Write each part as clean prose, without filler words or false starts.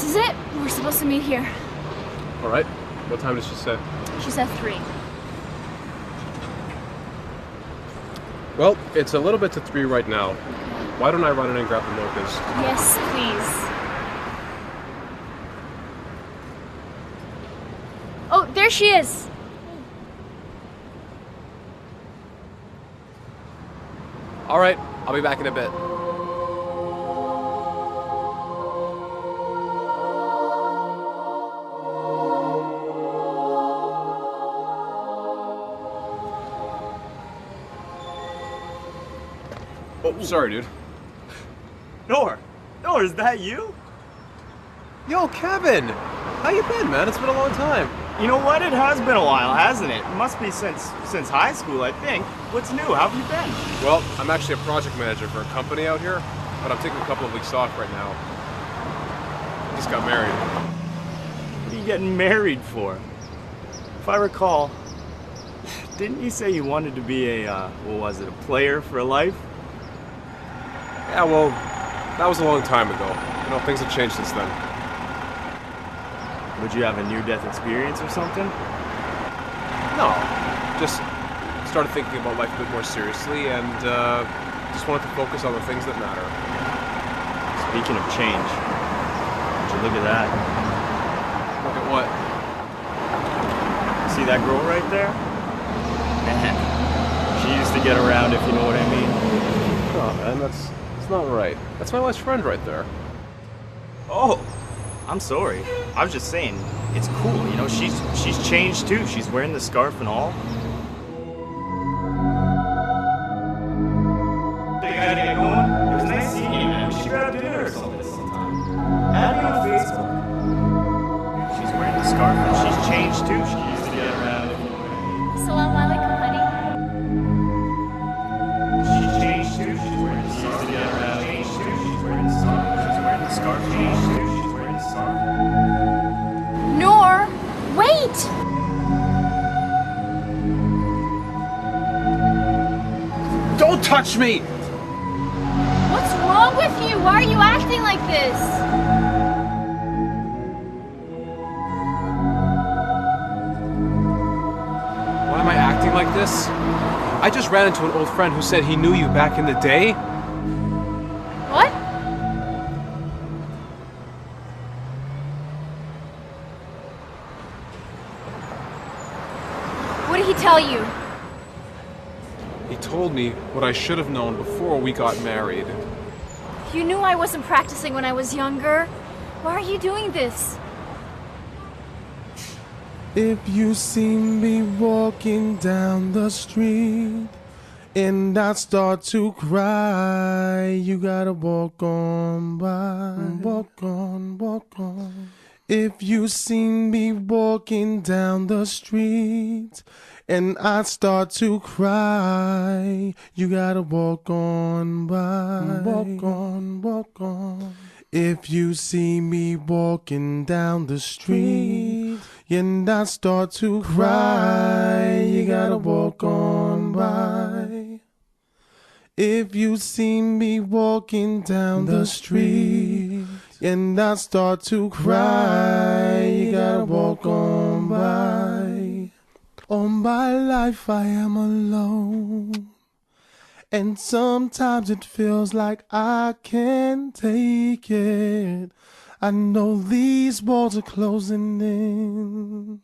is it. We're supposed to meet here. All right. What time did she say? She said 3. Well, it's a little bit to 3 right now. Why don't I run in and grab the mochas? Yes, please. Oh, there she is. All right. I'll be back in a bit. Oh, sorry, dude. Nor, is that you? Yo, Kevin! How you been, man? It's been a long time. You know what? It has been a while, hasn't it? It must be since high school, I think. What's new? How have you been? Well, I'm actually a project manager for a company out here, but I'm taking a couple of weeks off right now. Just got married. What are you getting married for? If I recall, didn't you say you wanted to be a player for life? Yeah, well, that was a long time ago. You know, things have changed since then. Would you have a near-death experience or something? No, just started thinking about life a bit more seriously and just wanted to focus on the things that matter. Speaking of change, would you look at that? Look at what? See that girl right there? Man, she used to get around, if you know what I mean. Oh, man, that's not right. That's my best friend right there. Oh, I'm sorry. I was just saying, it's cool, you know, she's changed too. She's wearing the scarf and all. Hey, gotta get going. It was nice seeing you, man. We should grab dinner or something sometime. Add me on Facebook. She's wearing the scarf and she's changed too. She used to get around. Assalamu alaikum, honey. She's changed too. She's wearing the scarf. She used to get around. Changed too. She's wearing the scarf. She's wearing the scarf. Changed too. She's wearing the scarf. Nor, wait! Don't touch me! What's wrong with you? Why are you acting like this? Why am I acting like this? I just ran into an old friend who said he knew you back in the day. What? What did he tell you? He told me what I should have known before we got married. You knew I wasn't practicing when I was younger. Why are you doing this? If you see me walking down the street and I start to cry, you gotta walk on by. Walk on, walk on. If you see me walking down the street and I start to cry, you gotta walk on by. Walk on, walk on. If you see me walking down the street and I start to cry, you gotta walk on by. If you see me walking down the street and I start to cry, you gotta walk on by. All my life I am alone, and sometimes it feels like I can't take it. I know these walls are closing in.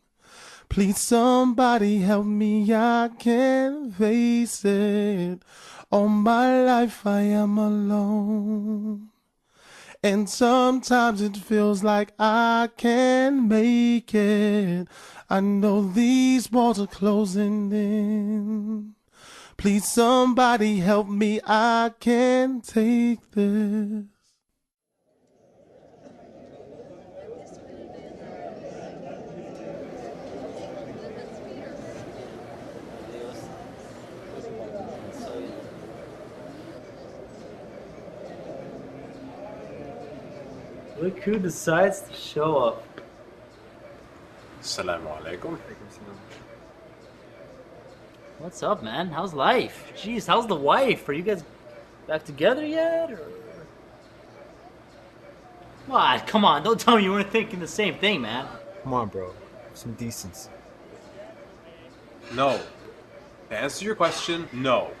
Please somebody help me, I can't face it. All my life I am alone, and sometimes it feels like I can't make it. I know these walls are closing in. Please somebody help me, I can't take this. Look who decides to show up. Assalamu alaikum. What's up, man? How's life? Jeez, how's the wife? Are you guys back together yet? Or... What? Come on, don't tell me you weren't thinking the same thing, man. Come on, bro. Some decency. No. To answer your question, no.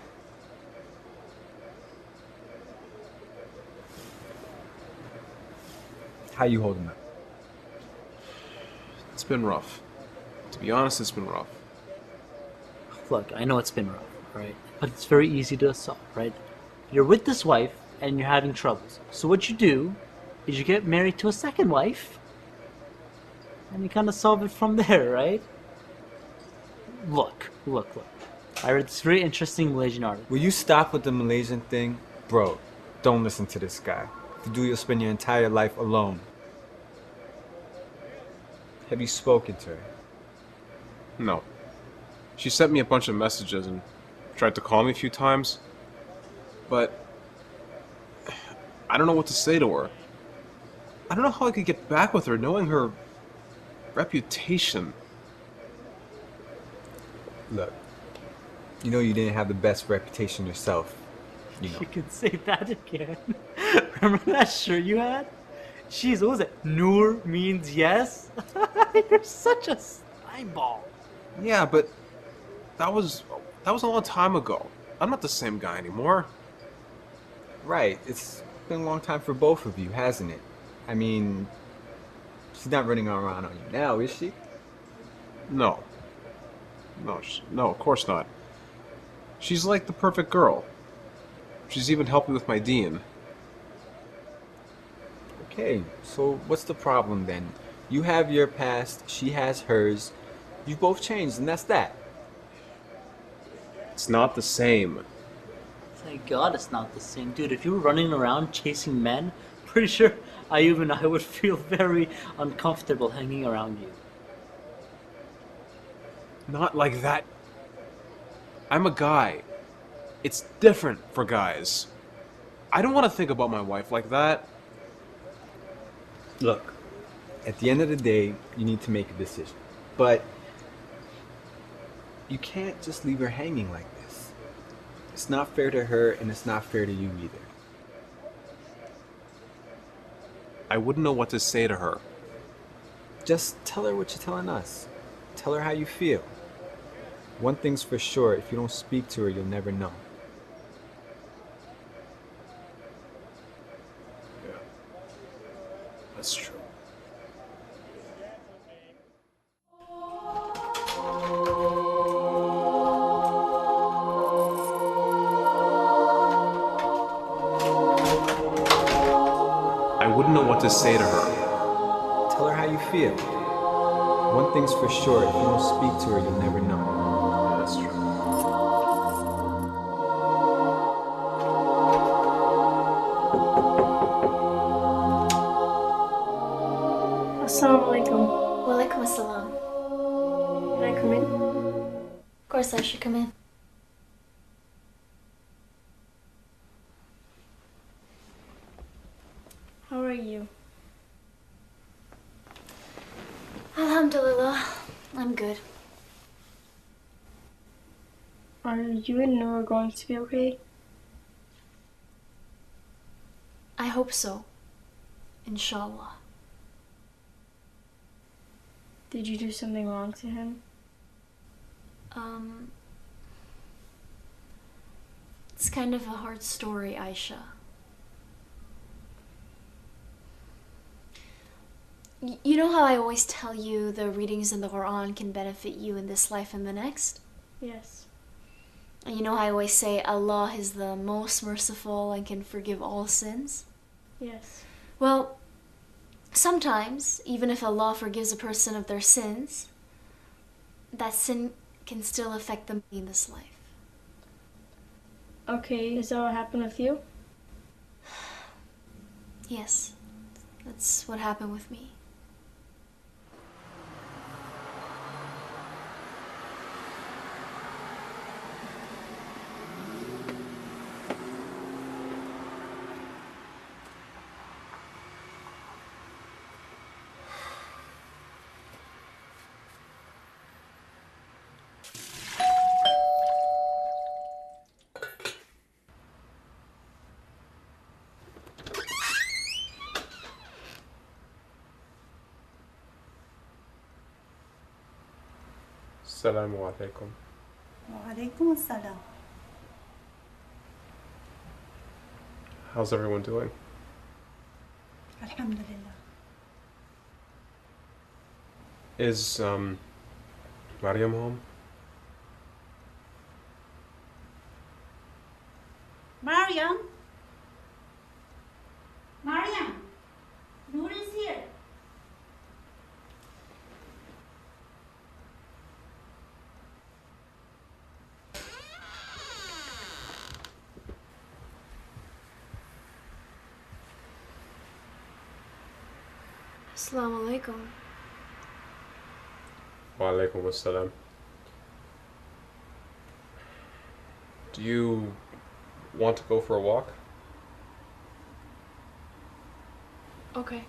How you holding up? It's been rough. To be honest, it's been rough. Look, I know it's been rough, right? But it's very easy to solve, right? You're with this wife and you're having troubles. So what you do is you get married to a second wife and you kind of solve it from there, right? Look. I read this very interesting Malaysian article. Will you stop with the Malaysian thing? Bro, don't listen to this guy. If you do, you'll spend your entire life alone. Have you spoken to her? No. She sent me a bunch of messages and tried to call me a few times, but I don't know what to say to her. I don't know how I could get back with her knowing her reputation. Look, you know you didn't have the best reputation yourself. You know. You can say that again. Remember that shirt you had? Jeez, what was it? Nur means yes? You're such a eyeball. Yeah, but that was a long time ago. I'm not the same guy anymore. Right, it's been a long time for both of you, hasn't it? I mean, she's not running around on you now, is she? No. No, of course not. She's like the perfect girl. She's even helped me with my dean. Okay, so what's the problem then? You have your past, she has hers. You both changed, and that's that. It's not the same. Thank God it's not the same. Dude, if you were running around chasing men, pretty sure I would feel very uncomfortable hanging around you. Not like that. I'm a guy. It's different for guys. I don't want to think about my wife like that. Look, at the end of the day, you need to make a decision. But you can't just leave her hanging like this. It's not fair to her, and it's not fair to you either. I wouldn't know what to say to her. Just tell her what you're telling us. Tell her how you feel. One thing's for sure, if you don't speak to her, you'll never know. Yeah. That's true. I wouldn't know what to say to her. Tell her how you feel. One thing's for sure, if you don't speak to her, you'll never know. Yeah, that's true. Assalamualaikum. Walaikum assalam. Can I come in? Of course I should come in. How are you? Alhamdulillah. I'm good. Are you and Noor going to be okay? I hope so. Inshallah. Did you do something wrong to him? It's kind of a hard story, Aisha. You know how I always tell you the readings in the Quran can benefit you in this life and the next? Yes. And you know how I always say Allah is the most merciful and can forgive all sins? Yes. Well, sometimes, even if Allah forgives a person of their sins, that sin can still affect them in this life. Okay, is that what happened with you? Yes, that's what happened with me. Assalamu alaikum. وعليكم السلام. How's everyone doing? الحمد لله. Is, Mariam home? Mariam. Mariam. Noor is here. Assalamu alaikum. Wa alaikum assalam. Do you want to go for a walk? Okay.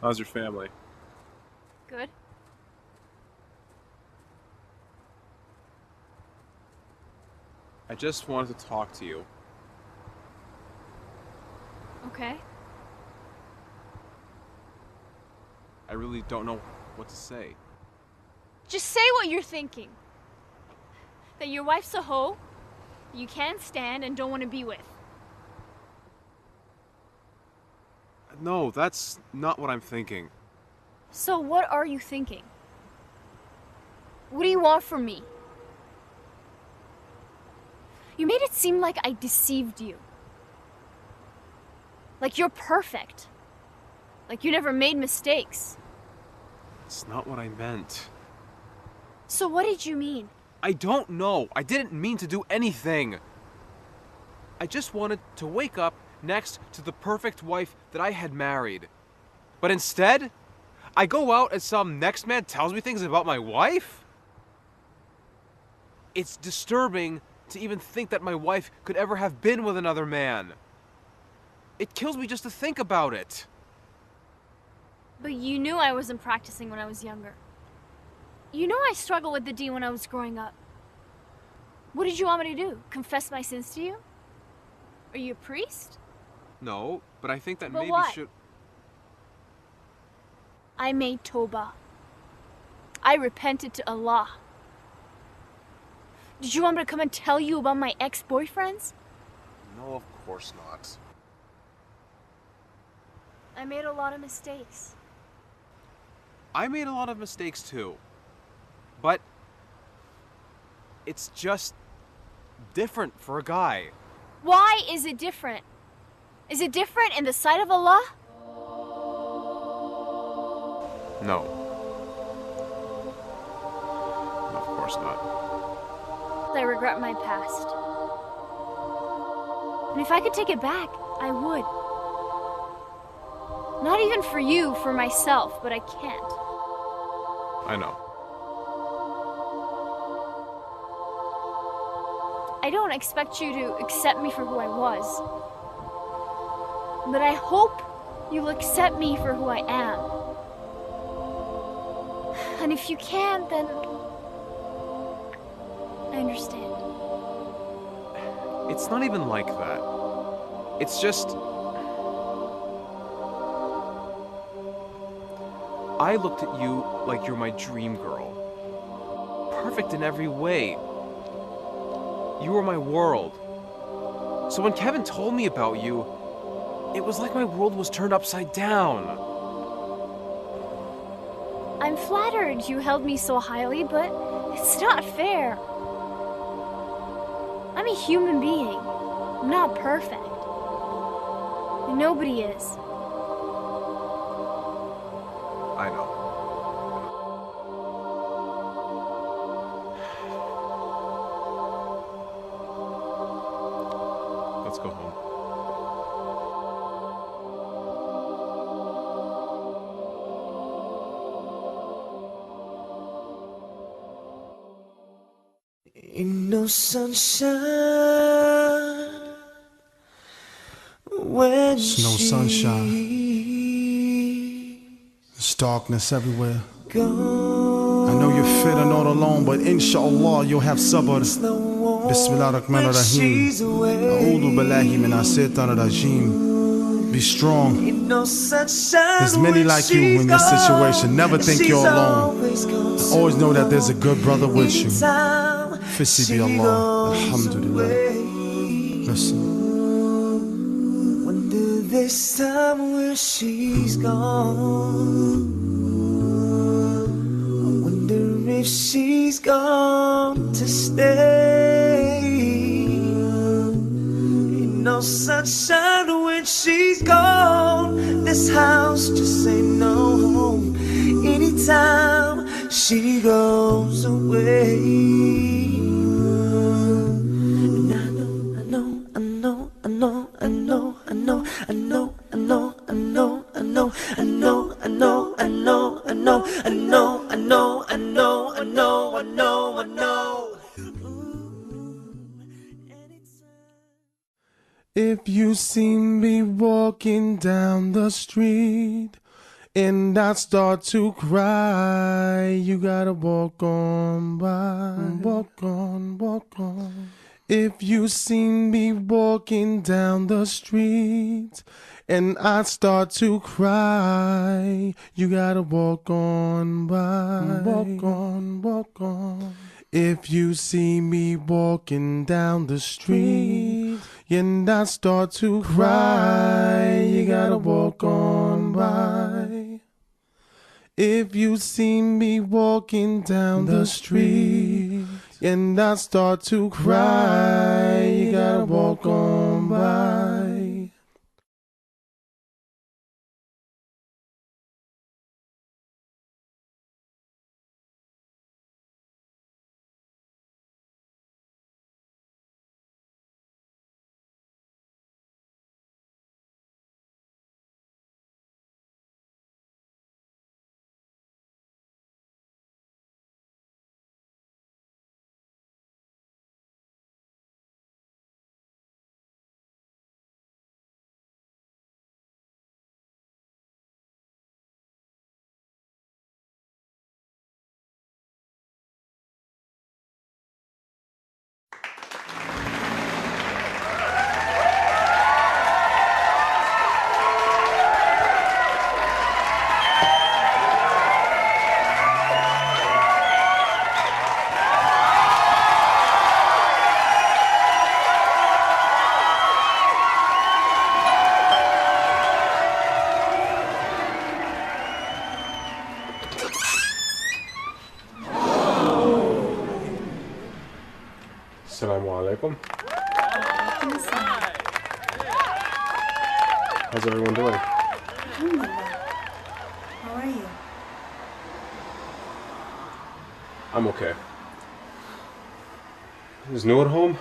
How's your family? Good. I just wanted to talk to you. Okay. I really don't know what to say. Just say what you're thinking. That your wife's a hoe, you can't stand and don't want to be with. No, that's not what I'm thinking. So what are you thinking? What do you want from me? You made it seem like I deceived you. Like you're perfect. Like you never made mistakes. It's not what I meant. So what did you mean? I don't know. I didn't mean to do anything. I just wanted to wake up next to the perfect wife that I had married. But instead, I go out and some next man tells me things about my wife? It's disturbing to even think that my wife could ever have been with another man. It kills me just to think about it. But you knew I wasn't practicing when I was younger. You know I struggled with the D when I was growing up. What did you want me to do? Confess my sins to you? Are you a priest? No, but I think that But maybe what? should... I made Toba. I repented to Allah. Did you want me to come and tell you about my ex-boyfriends? No, of course not. I made a lot of mistakes. I made a lot of mistakes too. But it's just different for a guy. Why is it different? Is it different in the sight of Allah? No. Of course not. I regret my past. And if I could take it back, I would. Not even for you, for myself, but I can't. I know. I don't expect you to accept me for who I was. But I hope you'll accept me for who I am. And if you can't, then I understand. It's not even like that. It's just... I looked at you like you're my dream girl. Perfect in every way. You were my world. So when Kevin told me about you, it was like my world was turned upside down. I'm flattered you held me so highly, but it's not fair. I'm a human being. I'm not perfect. And nobody is. I know. Let's go home. Ain't no sunshine There's no sunshine. There's darkness everywhere. I know you're feeling all alone, but inshallah you'll have sabr. Bismillah ar-Rahman ar-Rahim. A'udhu billahi min ash-shaytan ar-rajim. Be strong. There's many like you in this situation. Never think you're alone. Always know that there's a good brother with you. Fissi bi Allah. Alhamdulillah. Listen. Wonder this time where she's gone. If she's gone to stay, ain't no sunshine when she's gone. This house just ain't no home anytime she goes away. And I know, I know, I know, I know, I know, I know, I know, I know, I know, I know, I know, I know, I know, I know, I know, I know, I know, I know, I know, I know. If you see me walking down the street and I start to cry, you gotta walk on by. Walk on, walk on. If you see me walking down the street and I start to cry, you gotta walk on by. Walk on, walk on. If you see me walking down the street and I start to cry, you gotta walk on by. If you see me walking down the street and I start to cry, you gotta walk on by. Assalamu alaikum. How's everyone doing? Alhamdulillah. How are you? I'm okay. Is Noor at home?